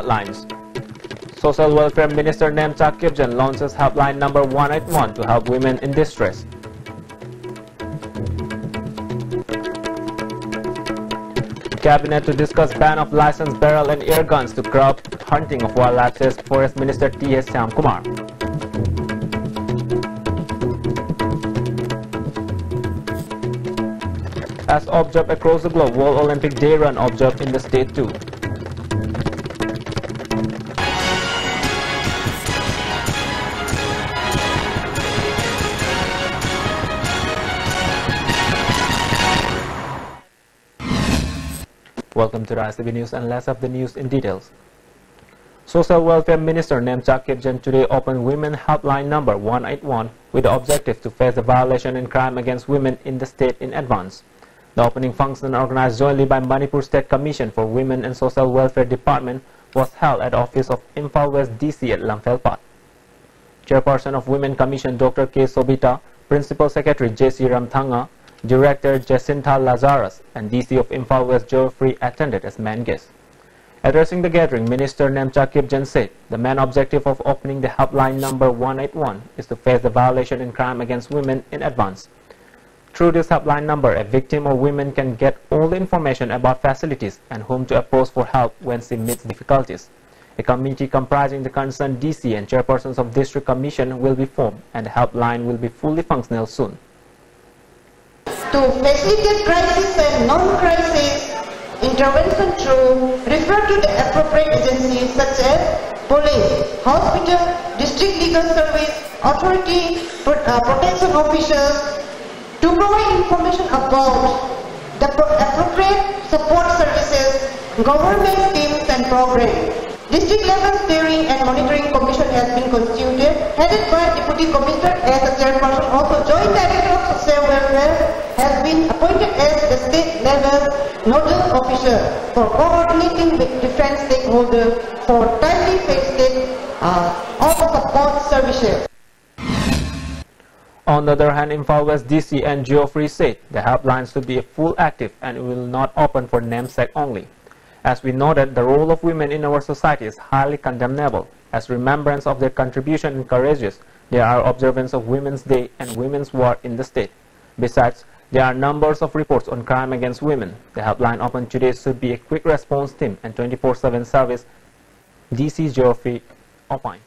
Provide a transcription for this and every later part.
hotlines. Social Welfare Minister Nemcha Kipjan launches helpline number 181 to help women in distress. Cabinet to discuss ban of licensed barrel and air guns to curb hunting of wildlife, says Forest Minister T.S. Syamkumar. As observed across the globe, World Olympic Day run observed in the state too. Welcome to the ICB News and less of the news in details. Social Welfare Minister Nemcha Kipjan today opened Women Helpline number 181 with the objective to face the violation and crime against women in the state in advance. The opening function, organized jointly by Manipur State Commission for Women and Social Welfare Department, was held at the office of Imphal West DC at Lamphel-Pat. Chairperson of Women Commission Dr. K. Sobita, Principal Secretary J.C. Ramthanga, Director Jacinta Lazarus, and DC of Imphal West Geoffrey attended as main guests. Addressing the gathering, Minister Nemcha Kipjan said the main objective of opening the helpline number 181 is to face the violation and crime against women in advance. Through this helpline number, a victim or woman can get all the information about facilities and whom to approach for help when she meets difficulties. A committee comprising the concerned DC and chairpersons of District Commission will be formed, and the helpline will be fully functional soon. To facilitate crisis and non-crisis intervention through, refer to the appropriate agencies such as police, hospital, district legal service, authority, protection officers, to provide information about the appropriate support services, government schemes and programs. District level steering and monitoring commission has been constituted, headed by Deputy Commissioner as a chairperson. Also, Joint Director of Social Welfare has been appointed as the state level nodal officer for coordinating with different stakeholders for timely facilitate all support services. On the other hand, Imphal West DC and Geoffrey said the helplines to be full active and will not open for namesake only. As we noted, the role of women in our society is highly condemnable. As remembrance of their contribution encourages, there are observance of Women's Day and Women's War in the state. Besides, there are numbers of reports on crime against women. The helpline open today should be a quick response team and 24/7 service. DC Geoffrey opined.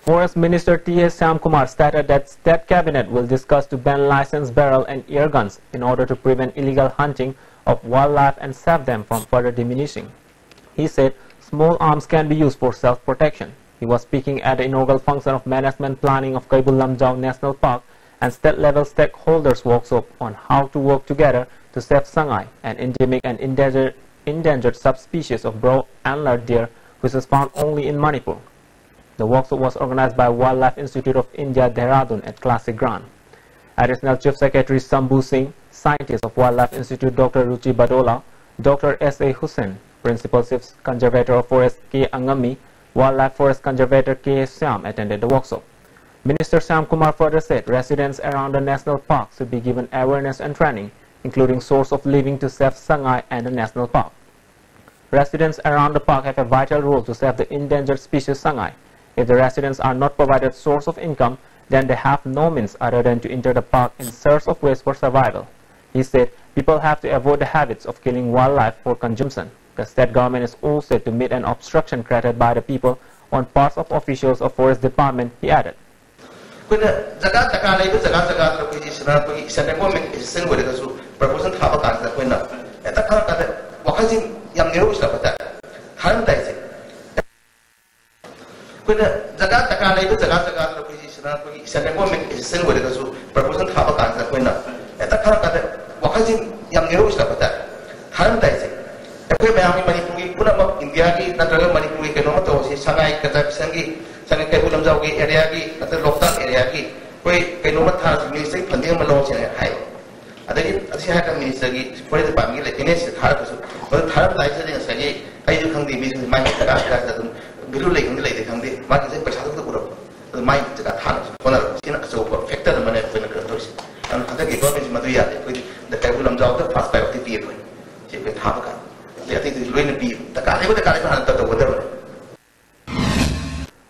Forest Minister T.S. Syamkumar stated that State Cabinet will discuss to ban licensed barrel and air guns in order to prevent illegal hunting of wildlife and save them from further diminishing. He said small arms can be used for self-protection. He was speaking at the inaugural function of management planning of Kaibul Lamjau National Park and state-level stakeholders workshop on how to work together to save sangai, an endemic and endangered subspecies of broad-antlered deer which is found only in Manipur. The workshop was organized by Wildlife Institute of India, Dehradun at Classic Ground. Additional Chief Secretary Sambhu Singh, Scientist of Wildlife Institute Dr. Ruchi Badola, Dr. S.A. Hussain, Principal Chief Conservator of Forest K. Angami, Wildlife Forest Conservator K. Syam attended the workshop. Minister Syamkumar further said residents around the national park should be given awareness and training, including source of living to save sangai and the national park. Residents around the park have a vital role to save the endangered species sangai. If the residents are not provided source of income, then they have no means other than to enter the park in search of ways for survival. He said people have to avoid the habits of killing wildlife for consumption. The state government is also to meet an obstruction created by the people on parts of officials of Forest Department, he added. I do can't be my Birulling lady can be Martin Pesado. The mind to that hand, one of so factor the money for the countries. And I think government material with the curriculum job, the past by the people. She will have a gun. They think it's going to be the guy with the guy.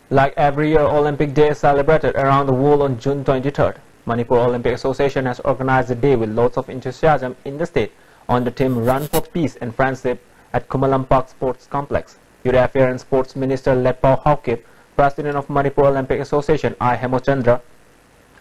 Like every year, Olympic Day is celebrated around the world on June 23rd. Manipur Olympic Association has organized the day with lots of enthusiasm in the state on the theme Run for Peace and Friendship at Kumalampak Sports Complex. Youth Affairs and Sports Minister Letpao Haokip, President of Manipur Olympic Association I. Hemochandra,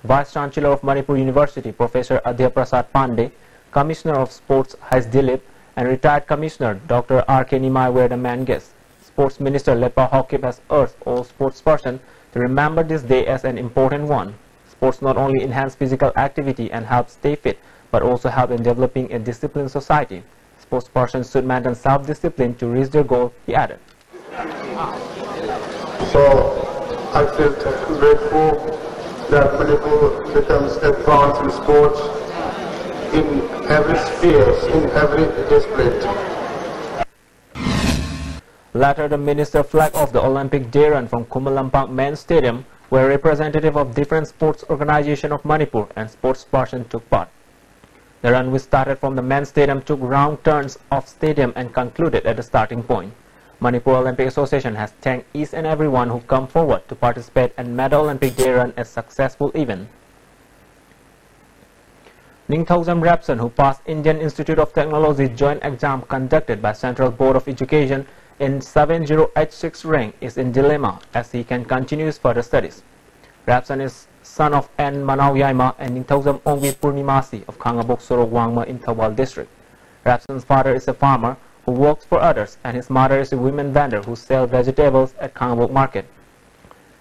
Vice Chancellor of Manipur University Professor Adhya Prasad Pandey, Commissioner of Sports Hais Dilip, and retired Commissioner Dr. R.K. Nimai were the main guests. Sports Minister Letpao Haokip has urged all sportspersons to remember this day as an important one. Sports not only enhance physical activity and help stay fit, but also help in developing a disciplined society. Sportspersons should maintain self-discipline to reach their goal, he added. So, I feel grateful that Manipur becomes advanced in sports in every sphere, in every discipline. Later, the minister flagged off the Olympic Day run from Kumalampak Main Stadium, where representatives of different sports organizations of Manipur and sportspersons took part. The run, which started from the main stadium, took round turns off stadium and concluded at the starting point. Manipur Olympic Association has thanked each and everyone who come forward to participate and made the Olympic Day run a successful event. Ningthausam Rapson, who passed Indian Institute of Technology joint exam conducted by Central Board of Education in 7086 rank, is in dilemma as he can continue his further studies. Rapson is son of N. Manau Yaima and Ningthausam Ongwi Purnimasi of Khangabok Sorok Wangma in Thawal district. Rapson's father is a farmer who works for others, and his mother is a women vendor who sells vegetables at Khangabok market.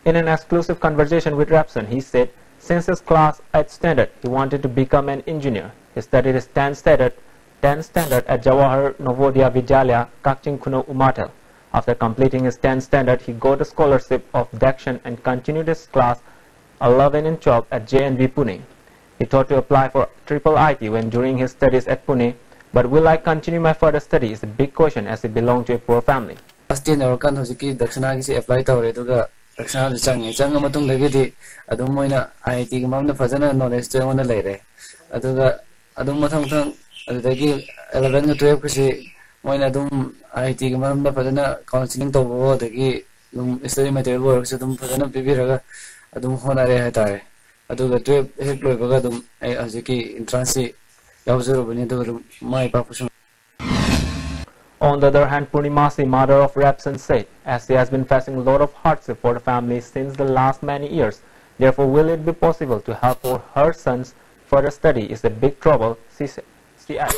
In an exclusive conversation with Rapson, he said since his class 8 standard, he wanted to become an engineer. He studied his 10th standard at Jawahar Novodaya Vidyalaya, Kakching Kuno Umatel. After completing his 10th standard, he got a scholarship of Dakshin and continued his class 11 and 12 at JNV Pune. He thought to apply for triple IT when during his studies at Pune, but will I continue my further study is a big question as he belonged to a poor family. Last year, I applied to Raksana Chang Matung Legati, Adumoina, IT Mamma Fazana, knowledge to one later. Adumatang, the 11 to 12 Kushi, Moinadum, IT Mamma Fazana, counseling to war, the key, study material works, Adum Fazana Bibiraga, Adum Honare Hatare. Aduga 12 Heklogadum, as the key in transit, Yawzuru Benito, my profession. On the other hand, Purnimasi, mother of Rapson, said, as she has been facing a lot of hardship for the family since the last many years, therefore will it be possible to help for her son's further study is a big trouble, she said. She added.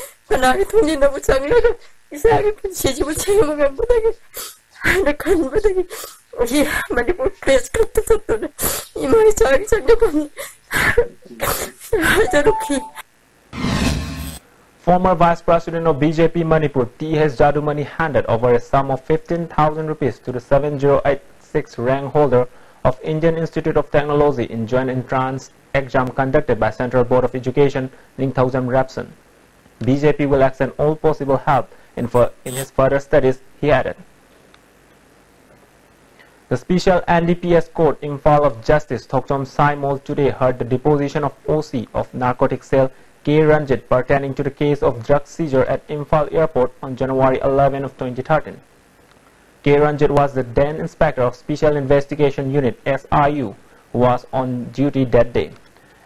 Former Vice President of BJP Manipur, T.H. Jadumani, handed over a sum of 15,000 rupees to the 7086 rank holder of Indian Institute of Technology in joint entrance exam conducted by Central Board of Education, Ningthausam Rapson. BJP will extend all possible help in his further studies, he added. The Special NDPS Court, Imphal of Justice, Thoksom Saimol today heard the deposition of OC of Narcotics Cell K. Ranjit pertaining to the case of drug seizure at Imphal Airport on January 11 of 2013. K. Ranjit was the then Inspector of Special Investigation Unit SIU who was on duty that day.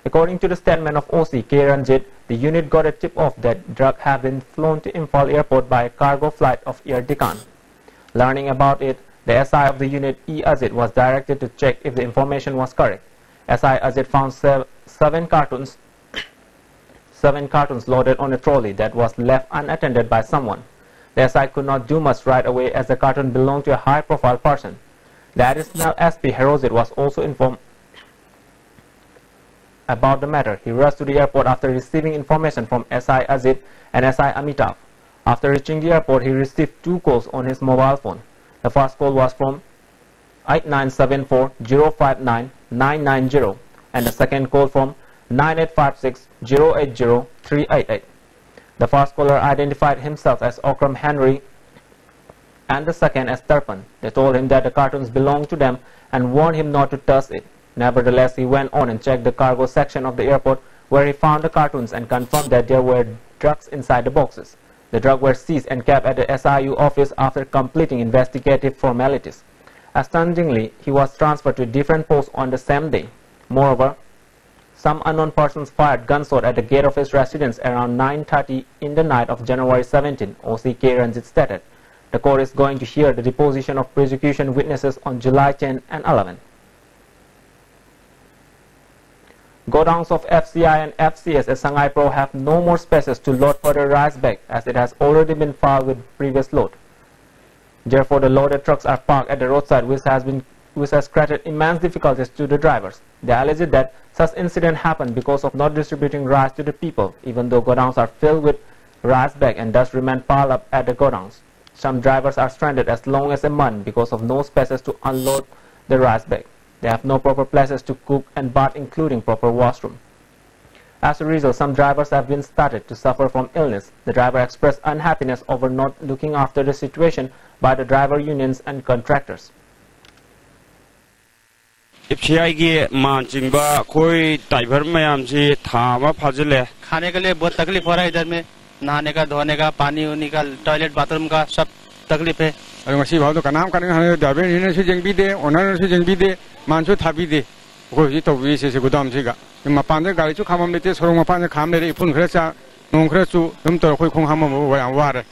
According to the statement of OC K. Ranjit, the unit got a tip-off that drug had been flown to Imphal Airport by a cargo flight of Air Deccan. Learning about it, the SI of the unit E. Ajit was directed to check if the information was correct. SI Ajit found seven cartons loaded on a trolley that was left unattended by someone. The SI could not do much right away as the carton belonged to a high-profile person. The additional SP Herozit was also informed about the matter. He rushed to the airport after receiving information from SI Ajit and SI Amitav. After reaching the airport, he received 2 calls on his mobile phone. The first call was from 8974-059-990 and the second call from 9856-080-388. The first caller identified himself as Okram Henry and the second as Tarpan. They told him that the cartoons belonged to them and warned him not to touch it. Nevertheless, he went on and checked the cargo section of the airport, where he found the cartoons and confirmed that there were drugs inside the boxes. The drugs were seized and kept at the SIU office after completing investigative formalities. Astonishingly, he was transferred to a different post on the same day. Moreover, some unknown persons fired gunshot at the gate of his residence around 9:30 in the night of January 17, OCK Ranjit stated. The court is going to hear the deposition of prosecution witnesses on July 10 and 11. Godowns of FCI and FCS at Shanghai Pro have no more spaces to load further rice bag, as it has already been filed with previous load. Therefore, the loaded trucks are parked at the roadside, which has created immense difficulties to the drivers. They alleged that such incident happened because of not distributing rice to the people, even though godowns are filled with rice bag and thus remain piled up at the godowns. Some drivers are stranded as long as a month because of no spaces to unload the rice bag. They have no proper places to cook and bath, including proper washroom. As a result, some drivers have been started to suffer from illness. The driver expressed unhappiness over not looking after the situation by the driver unions and contractors. FCI के मानचिंग बा कोई driver में आमची थामा फाजिले खाने के लिए बहुत तकलीफ हो रहा है इधर में नहाने का धोने का पानी उनी का टॉयलेट बाथरूम का सब तकलीफ है और मसी भाव तो कनाम करने हमें ड्राइवर ने से जंग भी दे ओनर से जंग भी दे मानसो था भी दे कोई तो भी से गुदाम से का मपान से गाड़ी चु खाम लेते सोरो मपान से खाम ले इपुन खरचा नों खरचु तुम तो कोई खों हम वार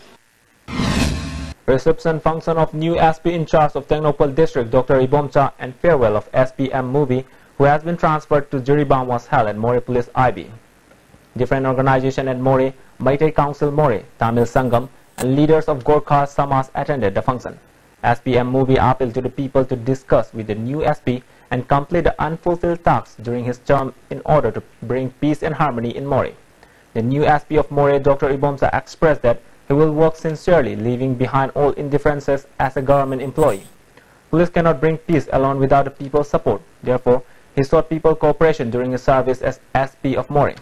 Reception function of new SP in charge of Technopole district, Dr. Ibomcha, and farewell of SPM Movie, who has been transferred to Jiribam, was held at More Police IB. Different organizations at More, Meitei Council More, Tamil Sangam, and leaders of Gorkha Samas attended the function. SPM Movie appealed to the people to discuss with the new SP and complete the unfulfilled tasks during his term in order to bring peace and harmony in More. The new SP of More, Dr. Ibomcha, expressed that he will work sincerely, leaving behind all indifferences as a government employee. Police cannot bring peace alone without the people's support. Therefore, he sought people cooperation during his service as SP of More.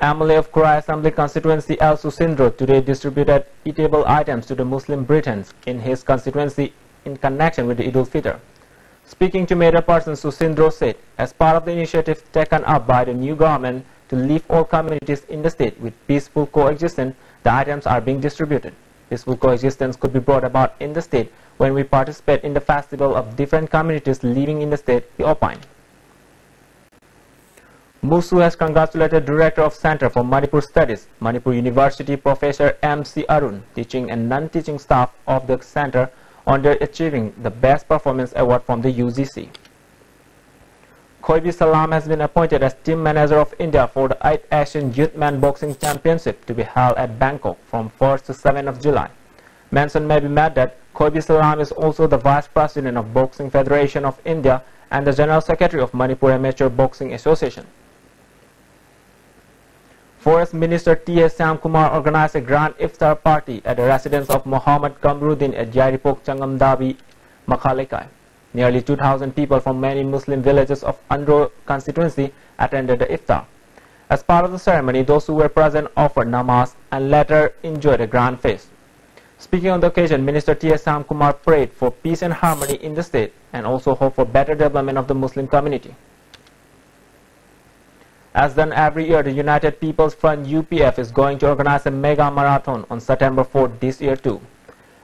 MLA of Kurai Assembly constituency L. Susindro today distributed eatable items to the Muslim Britons in his constituency in connection with the Eid al-Fitr. Speaking to media person, Susindro said, as part of the initiative taken up by the new government to live all communities in the state with peaceful coexistence, the items are being distributed. Peaceful coexistence could be brought about in the state when we participate in the festival of different communities living in the state, he opined. Musu has congratulated Director of Center for Manipur Studies, Manipur University Professor M.C. Arun, teaching and non-teaching staff of the center on their achieving the Best Performance Award from the UGC. Khoibi Salam has been appointed as team manager of India for the 8th Asian Youth Man Boxing Championship to be held at Bangkok from 1st to 7th of July. Mention may be made that Khoibi Salam is also the Vice President of Boxing Federation of India and the General Secretary of Manipur Amateur Boxing Association. Forest Minister T.S. Samkumar organized a grand iftar party at the residence of Muhammad Kamruddin at Yaripok Changamdabi, Makhalekai. Nearly 2,000 people from many Muslim villages of Andro constituency attended the iftar. As part of the ceremony, those who were present offered namaz and later enjoyed a grand feast. Speaking on the occasion, Minister T.S. Samkumar prayed for peace and harmony in the state and also hoped for better development of the Muslim community. As done every year, the United People's Front UPF is going to organize a mega marathon on September 4th this year too.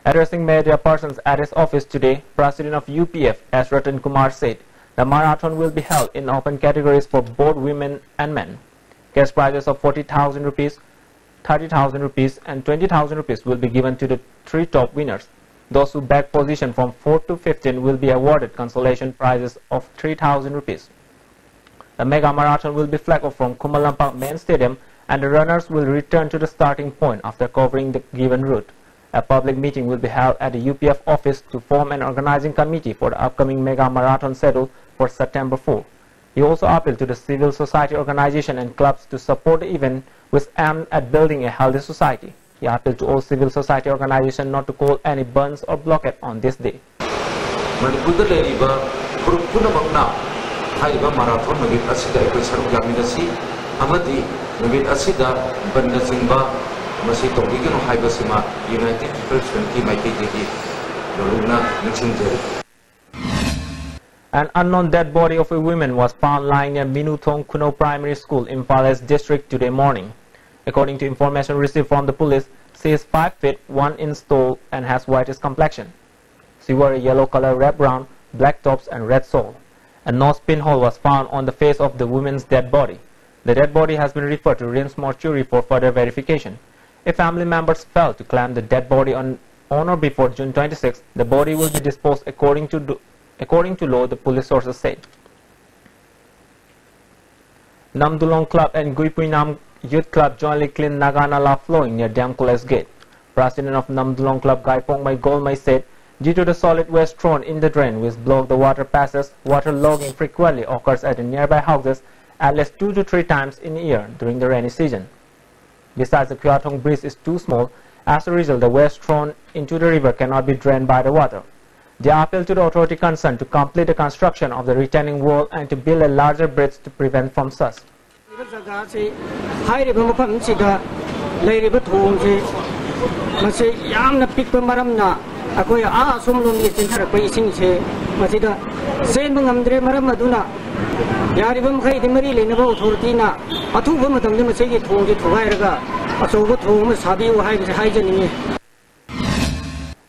Addressing media persons at his office today, President of UPF, S. Ratan Kumar, said the marathon will be held in open categories for both women and men. Cash prizes of 40,000 rupees, 30,000 rupees and 20,000 rupees will be given to the 3 top winners. Those who bag position from 4th to 15th will be awarded consolation prizes of 3,000 rupees. The mega marathon will be flagged off from Kumalampak main stadium and the runners will return to the starting point after covering the given route. A public meeting will be held at the UPF office to form an organizing committee for the upcoming mega marathon schedule for September 4. He also appealed to the civil society organization and clubs to support the event, which aimed at building a healthy society. He appealed to all civil society organizations not to call any burns or blockade on this day. masi tongigino haibasima United People's Front ki maitidegi loruna ningsingjeri. An unknown dead body of a woman was found lying near Minutong Kuno Primary School in Palace District today morning. According to information received from the police, she is 5 feet 1 inch tall and has whitish complexion. She wore a yellow color wrap brown, black tops and red sole. A nose pinhole was found on the face of the woman's dead body. The dead body has been referred to Rims Mortuary for further verification. If family members fail to claim the dead body on or before June 26, the body will be disposed according to law, the police sources said. Namdulong Club and Guipuinam Youth Club jointly cleaned Naganala flowing near Damkules Gate. President of Namdulong Club Gaipongmai Golmai said, due to the solid waste thrown in the drain which block the water passes, water logging frequently occurs at the nearby houses at least 2 to 3 times in a year during the rainy season. Besides, the Kyathong Bridge is too small. As a result, the waste thrown into the river cannot be drained by the water. They appeal to the authority concerned to complete the construction of the retaining wall and to build a larger bridge to prevent from such.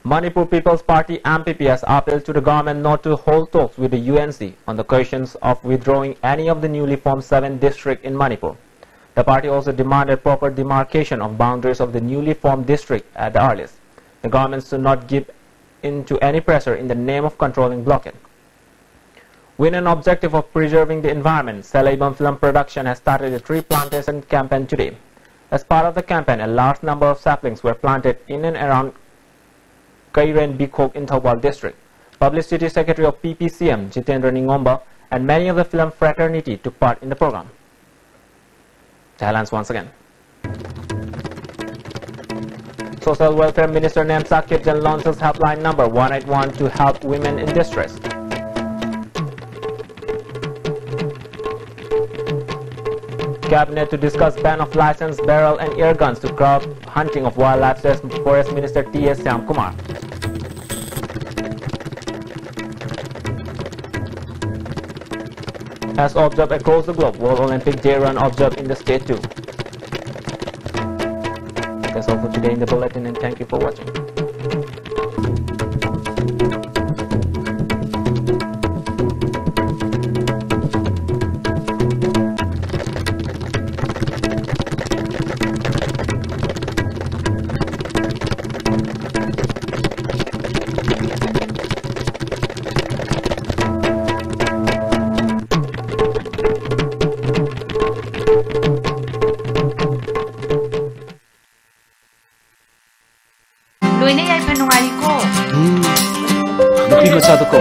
Manipur People's Party MPP has appealed to the government not to hold talks with the UNC on the questions of withdrawing any of the newly formed 7 districts in Manipur. The party also demanded proper demarcation of boundaries of the newly formed district at the earliest. The government should not give in to any pressure in the name of controlling blockade. With an objective of preserving the environment, Salaiban Film Production has started a tree plantation campaign today. As part of the campaign, a large number of saplings were planted in and around Kairen Bikok in Thawal district. Publicity Secretary of PPCM, Jitendra Ningomba, and many of the film fraternity took part in the program. Highlights once again. Social Welfare Minister Namsak Kipjan launches helpline number 181 to help women in distress. Cabinet to discuss ban of licensed barrel and air guns to curb hunting of wildlife, says Forest Minister T.S. Syamkumar. As observed across the globe, World Olympic Day run observed in the state too. That's all for today in the bulletin, and thank you for watching. Loy na yay pa nungali ko. Lupi masyado ko.